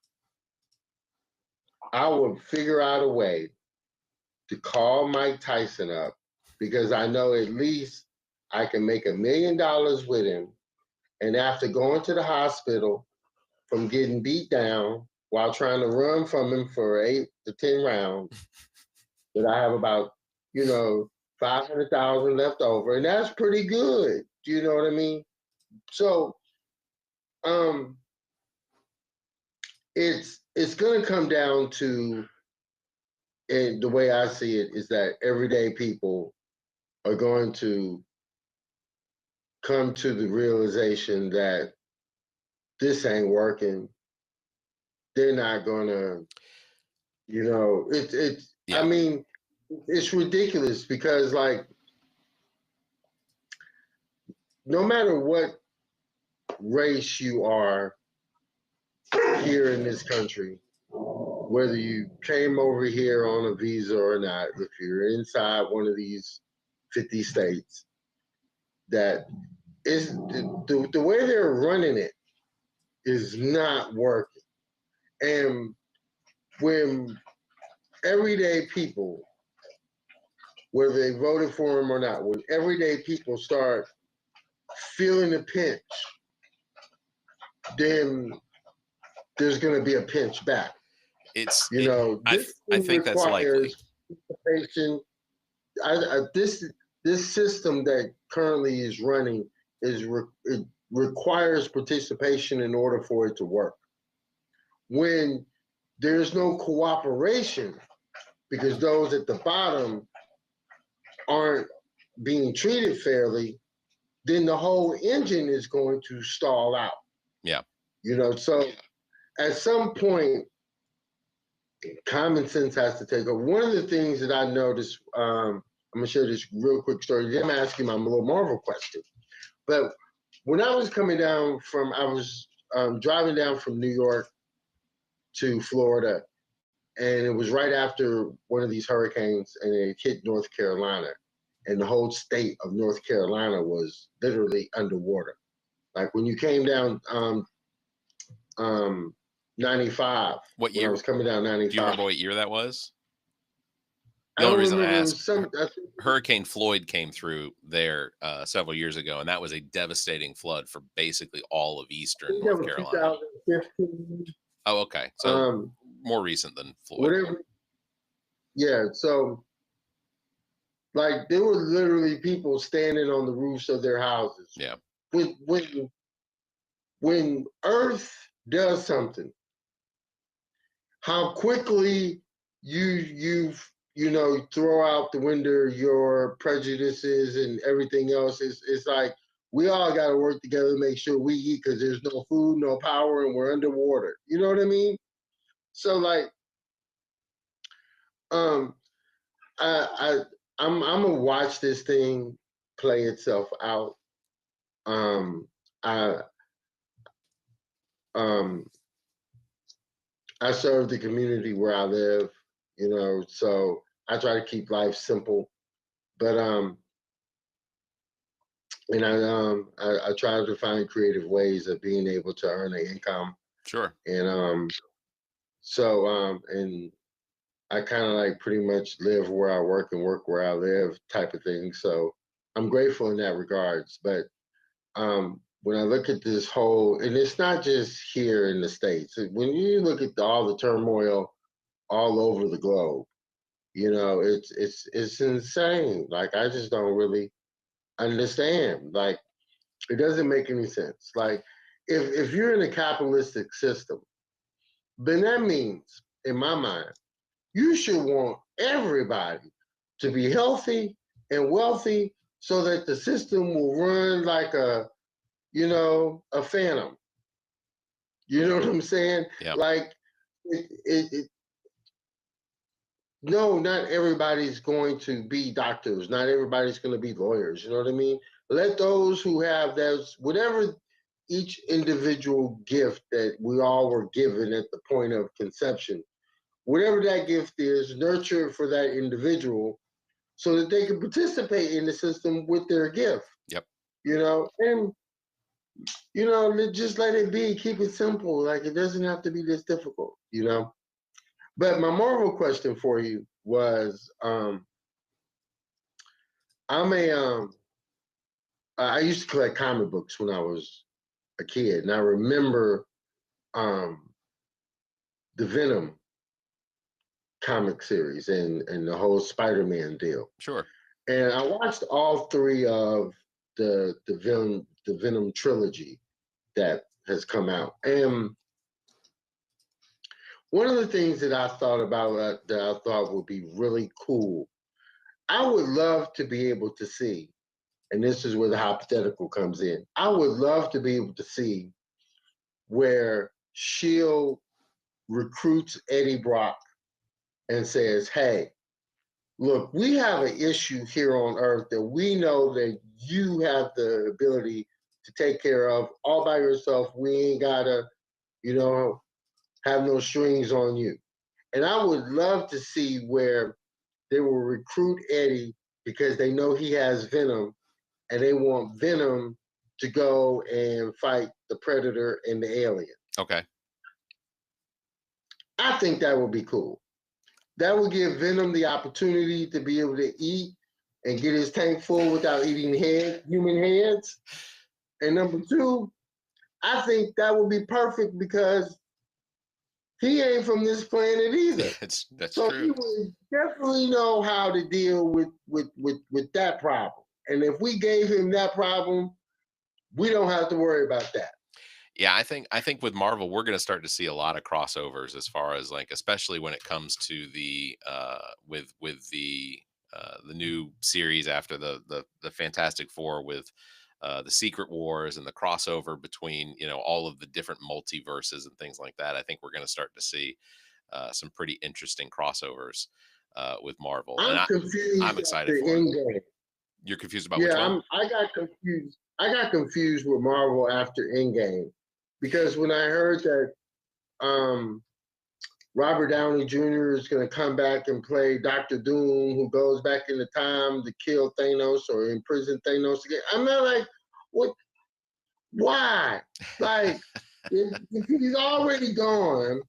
I would figure out a way to call Mike Tyson up because I know at least I can make $1 million with him. And after going to the hospital from getting beat down while trying to run from him for 8 to 10 rounds, that I have about, you know, 500,000 left over. And that's pretty good. Do you know what I mean? So um it's gonna come down to, and the way I see it is that everyday people are going to come to the realization that this ain't working. They're not gonna, I yeah, mean, it's ridiculous because, like, no matter what race you are here in this country, whether you came over here on a visa or not, if you're inside one of these 50 states, that is the way they're running it is not working. And when everyday people, whether they voted for him or not, when everyday people start feeling the pinch, then there's going to be a pinch back. it's You it. know, this I thing think that's likely. requires participation. This system that currently is running it requires participation in order for it to work. When there's no cooperation because those at the bottom aren't being treated fairly, then the whole engine is going to stall out. Yeah, So at some point, common sense has to take over. One of the things that I noticed, I'm gonna share this real quick story. Then I'm asking my little Marvel question. But when I was I was driving down from New York to Florida, and it was right after one of these hurricanes, and it hit North Carolina, and the whole state of North Carolina was literally underwater. Like when you came down um, 95, what when I year? was coming down Do you 95, remember what year that was? I The only don't reason I remember. It ask, was some. I think Hurricane Floyd came through there several years ago, and that was a devastating flood for basically all of eastern that North was Carolina. 2015. Oh, okay, so Um, more recent than Floyd. whatever. Yeah. So, like, there were literally people standing on the roofs of their houses. Yeah, When Earth does something, how quickly throw out the window your prejudices and everything else. It's like we all got to work together to make sure we eat because there's no food, no power, and we're underwater. You know what I mean? So like, um, I I'm gonna watch this thing play itself out. Um, I um I serve the community where I live, so I try to keep life simple. But and I try to find creative ways of being able to earn an income. Sure. And and I kind of like pretty much live where I work and work where I live type of thing. So I'm grateful in that regards. But when I look at this whole, and it's not just here in the States, when you look at all the turmoil all over the globe, it's insane. Like I just don't really understand. Like it doesn't make any sense. Like if you're in a capitalistic system, then that means, in my mind, you should want everybody to be healthy and wealthy so that the system will run like a phantom. You know what I'm saying? Yeah. Like, it no, not everybody's going to be doctors. Not everybody's going to be lawyers. You know what I mean? Let those who have those, whatever each individual gift that we all were given at the point of conception, whatever that gift is, nurture it for that individual so that they can participate in the system with their gift, Yep. and just let it be, keep it simple. Like it doesn't have to be this difficult. But my moral question for you was, I'm a I used to collect comic books when I was a kid, and I remember um the Venom comic series and the whole Spider-Man deal. Sure. And I watched all three of the Venom trilogy that has come out. And one of the things that I thought about, that I thought would be really cool, I would love to be able to see, and this is where the hypothetical comes in. I would love to be able to see where Shield recruits Eddie Brock and says, "Hey, look, we have an issue here on Earth that we know that you have the ability to take care of all by yourself. We ain't gotta, you know, have no strings on you." And I would love to see where they will recruit Eddie because they know he has Venom and they want Venom to go and fight the Predator and the Alien. Okay. I think that would be cool. That would give Venom the opportunity to be able to eat and get his tank full without eating human heads. And number two, I think that would be perfect because he ain't from this planet either. That's So true. he would definitely know how to deal with that problem. And if we gave him that problem, we don't have to worry about that. Yeah, I think with Marvel, we're going to start to see a lot of crossovers as far as like, especially when it comes to the with the new series after the Fantastic Four with the Secret Wars and the crossover between all of the different multiverses and things like that. I think we're going to start to see some pretty interesting crossovers with Marvel, and I'm I'm confused excited after for it. Endgame. You're confused about which Yeah, one? I got confused. I got confused with Marvel after Endgame because when I heard that um, Robert Downey Jr. is going to come back and play Doctor Doom, who goes back in the time to kill Thanos or imprison Thanos again, I'm not like, what? Why? Like, if he's already gone,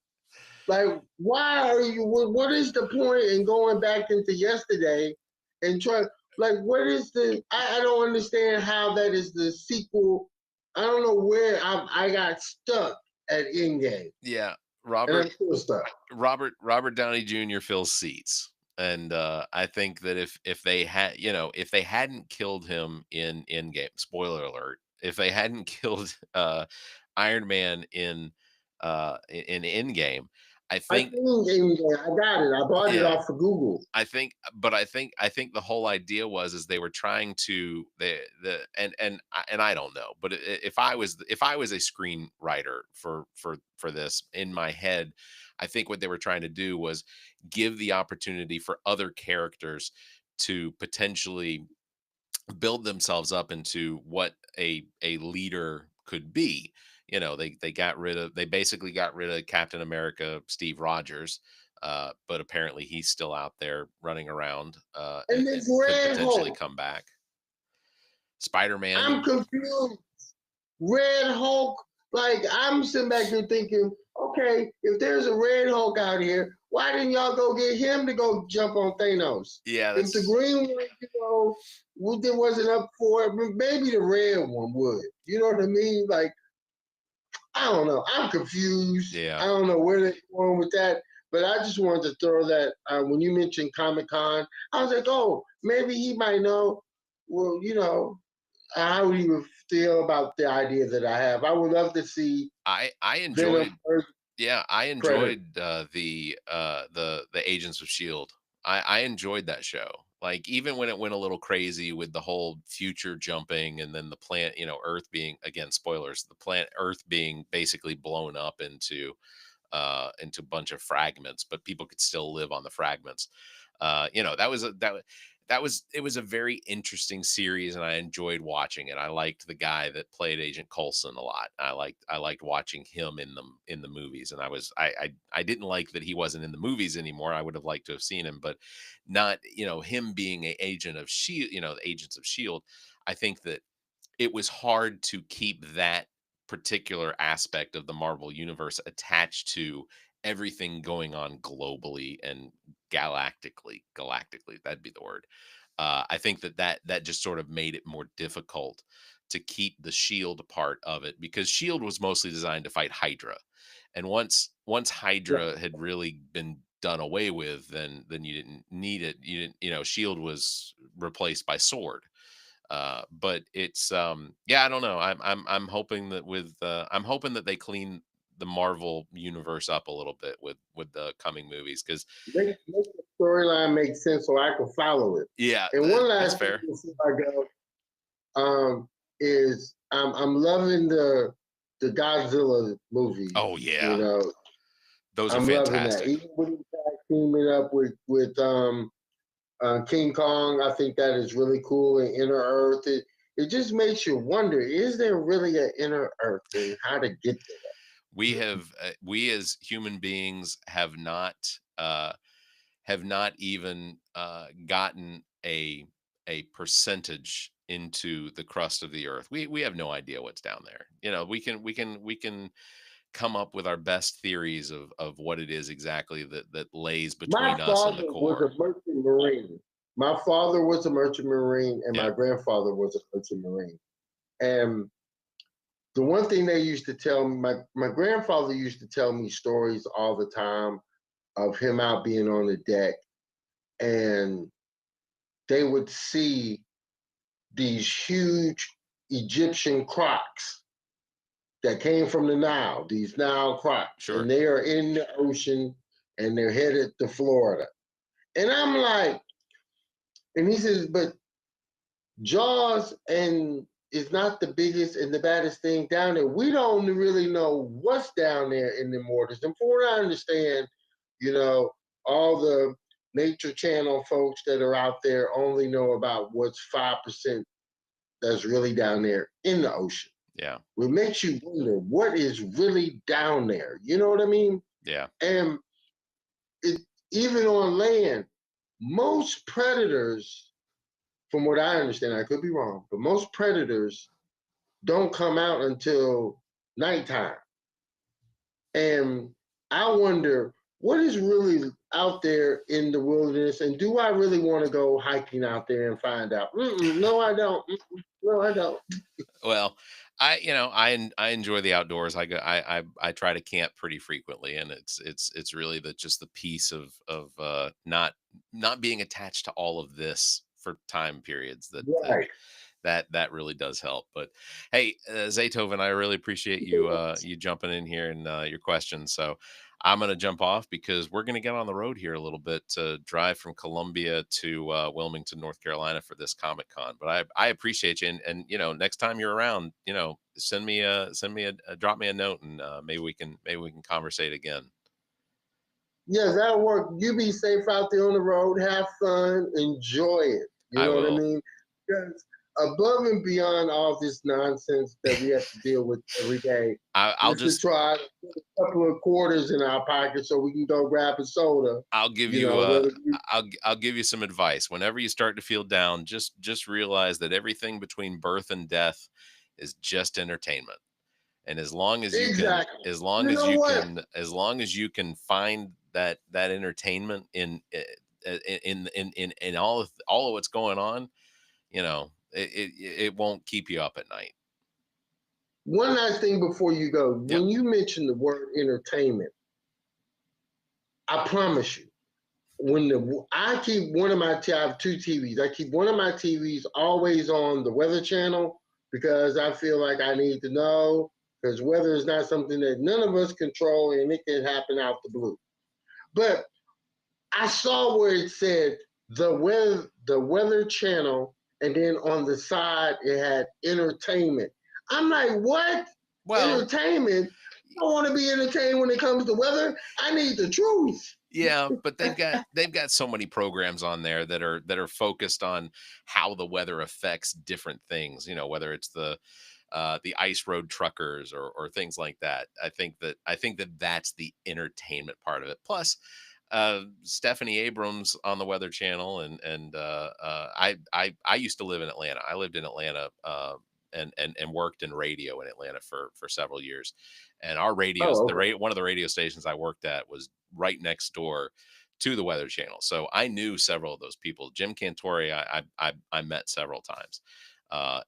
like, why are you? What is the point in going back into yesterday and try? Like, what is the? I don't understand how that is the sequel. I don't know where I got stuck at Endgame, Yeah, and Robert I'm still stuck. Robert Downey Jr. fills seats, and I think that if they had if they hadn't killed him in Endgame, spoiler alert, if they hadn't killed Iron Man in Endgame, I I think think Endgame. I got it. I bought it yeah. off of Google. But I think the whole idea was is they were trying to the and I don't know, but if I was a screenwriter for this in my head, I think what they were trying to do was give the opportunity for other characters to potentially build themselves up into what a leader could be. They basically got rid of Captain America, Steve Rogers, but apparently he's still out there running around, And and this could Red potentially Hulk, come back. Spider Man, I'm confused. Red Hulk, like I'm sitting back here thinking, okay, if there's a Red Hulk out here, why didn't y'all go get him to go jump on Thanos? yeah, If the that's green one, there wasn't up for it, maybe the red one would. You know what I mean? Like, I don't know. I'm confused. yeah. I don't know where they're going with that. But I just wanted to throw that when you mentioned Comic Con, I was like, oh, maybe he might know. Well, how would you feel about the idea that I have? I would love to see I Venom enjoyed versus Yeah, I Predator. enjoyed the Agents of Shield. I enjoyed that show. Like, even when it went a little crazy with the whole future jumping, and then the planet, Earth being, again, spoilers, the planet Earth being basically blown up into a bunch of fragments, but people could still live on the fragments. That was it was a very interesting series, and I enjoyed watching it. I liked the guy that played Agent Coulson a lot. I liked watching him in the movies, and I didn't like that he wasn't in the movies anymore. I would have liked to have seen him, but not, him being a agent of Shield, the Agents of Shield. I think that it was hard to keep that particular aspect of the Marvel universe attached to everything going on globally and galactically, that'd be the word. I think that just sort of made it more difficult to keep the Shield part of it, because Shield was mostly designed to fight Hydra, and once Yeah. Hydra had really been done away with, then you didn't need it. You didn't, Shield was replaced by Sword. But it's yeah, I don't know. I'm hoping that I'm hoping that they clean the Marvel universe up a little bit with the coming movies, because Make the storyline make sense so I can follow it. yeah, And one that's last thing fair. before I go is I'm loving the Godzilla Oh movies. yeah, those are I'm loving that. fantastic. Even when he's teaming up with King Kong, I think that is really cool. And Inner Earth, it just makes you wonder: is there really an Inner Earth, and how to get there? We as human beings have not even gotten a percentage into the crust of the earth. We have no idea what's down there. We can come up with our best theories of what it is exactly that lays My between us and the father was core. a merchant marine. My father was a merchant marine, and Yeah, my grandfather was a merchant marine. And the one thing they used to tell me, my grandfather used to tell me stories all the time of him out being on the deck, and they would see these huge Egyptian crocs that came from the Nile, these Nile crocs, and sure. they are in the ocean and they're headed to Florida. And I'm like, and he says, but Jaws and is not the biggest and the baddest thing down there. We don't really know what's down there in the waters. And from what I understand, you know, all the Nature Channel folks that are out there only know about what's 5% that's really down there in the ocean. Yeah, What makes you wonder what is really down there. You know what I mean? yeah, And it, even on land, most predators, from what I understand, I could be wrong, but most predators don't come out until nighttime. And I wonder what is really out there in the wilderness, and do I really want to go hiking out there and find out? No, I don't. No, I don't. well, I enjoy the outdoors. I try to camp pretty frequently, and it's really just the piece of not being attached to all of this for time periods Right. that really does help. But hey, Zaytoven, I really appreciate you jumping in here and your questions. So I'm going to jump off because we're going to get on the road here a little bit to drive from Columbia to Wilmington, North Carolina for this Comic Con. But I appreciate you, and next time you're around, send me a drop me a note, and maybe we can conversate again. Yes, that'll work. You be safe out there on the road. Have fun. Enjoy it. You I know what I will. mean? Because above and beyond all this nonsense that we have to deal with every day I'll is to just try to put a couple of quarters in our pocket so we can go grab a soda. I'll give You you know, whether you I'll give you some advice. Whenever you start to feel down, just realize that everything between birth and death is just entertainment. And exactly. You know what? as long as you can find that entertainment in all of what's going on, it won't keep you up at night. One last thing before you go. Yep. When you mention the word entertainment, I promise you, when the I keep one of my I have two TVs. I keep one of my TVs always on the Weather Channel because I feel like I need to know because weather is not something that none of us control and it can happen out the blue. But I saw where it said the weather channel and then on the side it had entertainment. I'm like, what? Well, Entertainment? I don't want to be entertained when it comes to weather. I need the truth. yeah, but they've got so many programs on there that are focused on how the weather affects different things. Whether it's the ice road truckers or things like that. I think that that's the entertainment part of it. Plus, Stephanie Abrams on the Weather Channel, and I used to live in Atlanta. I lived in Atlanta. And worked in radio in Atlanta for several years, and our radios Oh, the okay. radio one of the radio stations I worked at was right next door to the Weather Channel, so I knew several of those people. Jim Cantori, I met several times,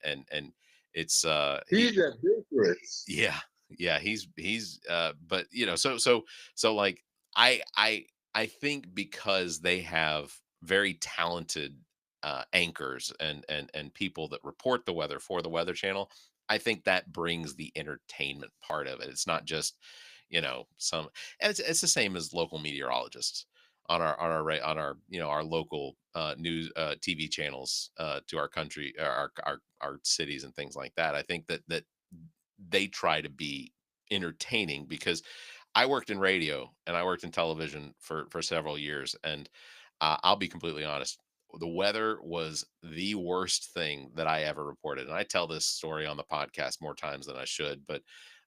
and it's he He's adventurous. yeah, yeah, but so like I I I think because they have very talented anchors and people that report the weather for the Weather Channel, I think that brings the entertainment part of it. It's not just some, and it's the same as local meteorologists on our our local news TV channels to our country, our cities and things like that. I think that they try to be entertaining because I worked in radio and I worked in television for several years, and I'll be completely honest. The weather was the worst thing that I ever reported, and I tell this story on the podcast more times than I should. But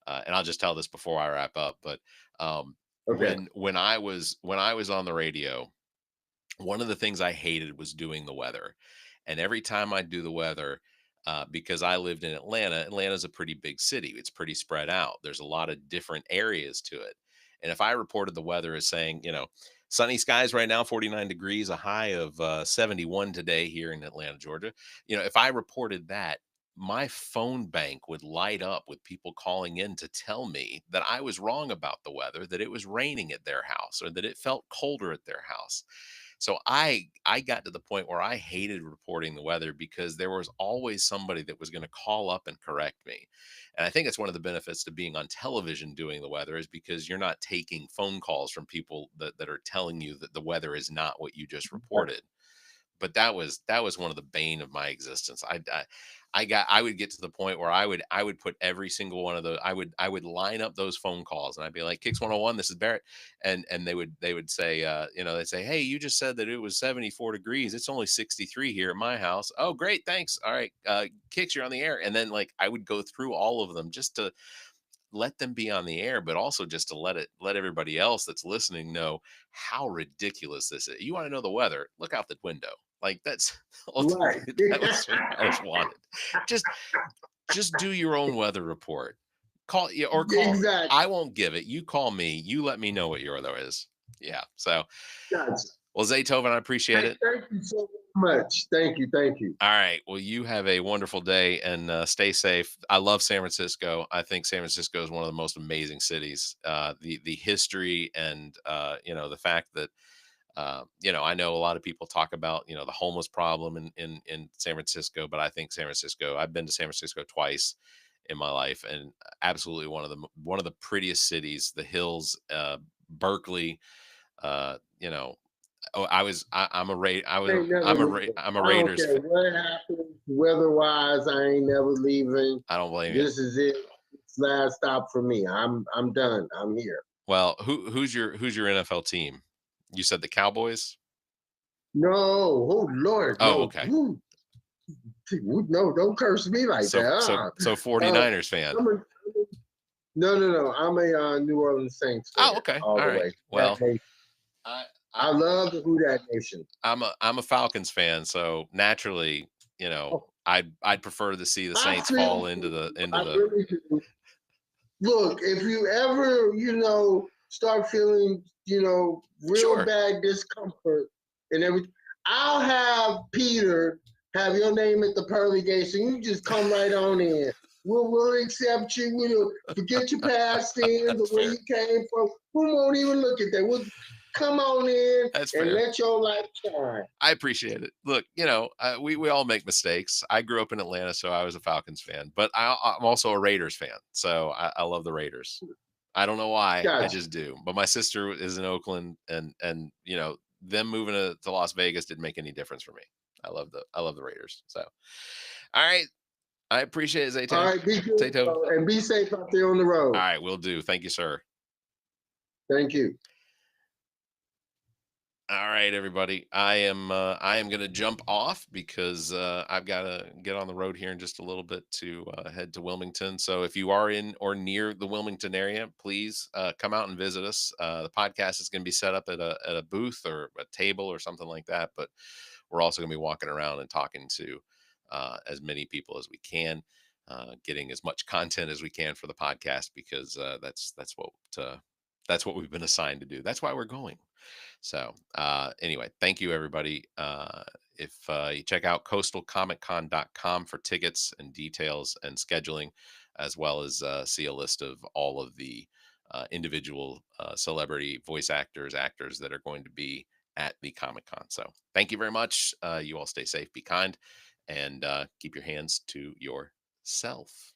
and I'll just tell this before I wrap up. But Okay. when I was on the radio, one of the things I hated was doing the weather. And every time I do the weather, because I lived in Atlanta, Atlanta's a pretty big city. It's pretty spread out. There's a lot of different areas to it. And if I reported the weather as saying, sunny skies right now, 49 degrees, a high of 71 today here in Atlanta, Georgia, if I reported that, my phone bank would light up with people calling in to tell me that I was wrong about the weather, that it was raining at their house or that it felt colder at their house. So I got to the point where I hated reporting the weather because there was always somebody that was going to call up and correct me. And I think it's one of the benefits to being on television doing the weather is because you're not taking phone calls from people that are telling you that the weather is not what you just reported. But that was one of the bane of my existence. I would get to the point where I would put every single one of those. I would line up those phone calls and I'd be like, Kicks 101, this is Barrett. And they would say, they'd say, hey, you just said that it was 74 degrees. It's only 63 here at my house. Oh, great, thanks. All right, Kicks, you're on the air. And then like I would go through all of them just to let them be on the air, but also just to let everybody else that's listening know how ridiculous this is. You want to know the weather? Look out the window. Like that's Right. ultimately that was what I was wanted. Just just do your own weather report. Call you or call. Exactly. I won't give it. You call me. You let me know what your weather is. Yeah. So, Gotcha. well, Zaytoven, I appreciate Hey, it. thank you so much. Thank you. Thank you. All right. Well, you have a wonderful day and stay safe. I love San Francisco. I think San Francisco is one of the most amazing cities. The history and the fact that I know a lot of people talk about the homeless problem in San Francisco, but I think San Francisco. I've been to San Francisco twice in my life, and absolutely one of the prettiest cities. The hills, Berkeley. Uh, you know, oh, I'm a Ra- I was I ain't never I'm a leaving. Ra- I'm a I don't Raiders care fan. what happens weather-wise. I ain't never leaving. I don't blame you. This is it. It's last stop for me. I'm done. I'm here. Well, who's your NFL team? You said the Cowboys? No, oh Lord, Oh, no. okay. Woo, no, don't curse me like So that. so so Uh, 49ers fan. I'm a, no, no, no. I'm a New Orleans Saints Oh, fan okay. all All the right. way. That Well, nation. I I I love the Who That Nation. I'm a Falcons fan, so naturally, Oh, I'd prefer to see the I Saints feel, fall into I the really do. Look, if you ever, start feeling, real Sure. bad discomfort and everything, I'll have Peter have your name at the pearly gates, and you just come right on in. We'll accept you. We'll forget your past sins That's or where fair. you came from. We won't even look at that. We'll come on in That's and fair. let your light shine. I appreciate it. Look, we all make mistakes. I grew up in Atlanta, so I was a Falcons fan, but I'm also a Raiders fan. So I love the Raiders. I don't know why, I Gotcha. just do. But my sister is in Oakland, and them moving to Las Vegas didn't make any difference for me. I love the Raiders. So, all right, I appreciate it, All Zaytan. right, be good, Zayto. bro, and be safe out there on the All road. right, will do. Thank you, sir. Thank you. All right, everybody. I am gonna jump off because I've got to get on the road here in just a little bit to head to Wilmington. So if you are in or near the Wilmington area, please come out and visit us. The podcast is going to be set up at a booth or a table or something like that. But we're also going to be walking around and talking to as many people as we can, getting as much content as we can for the podcast because that's what we've been assigned to do. That's why we're going. So, anyway, thank you, everybody. If you check out coastalcomiccon.com for tickets and details and scheduling, as well as see a list of all of the individual celebrity voice actors that are going to be at the Comic Con. So, thank you very much. You all stay safe, be kind, and keep your hands to yourself.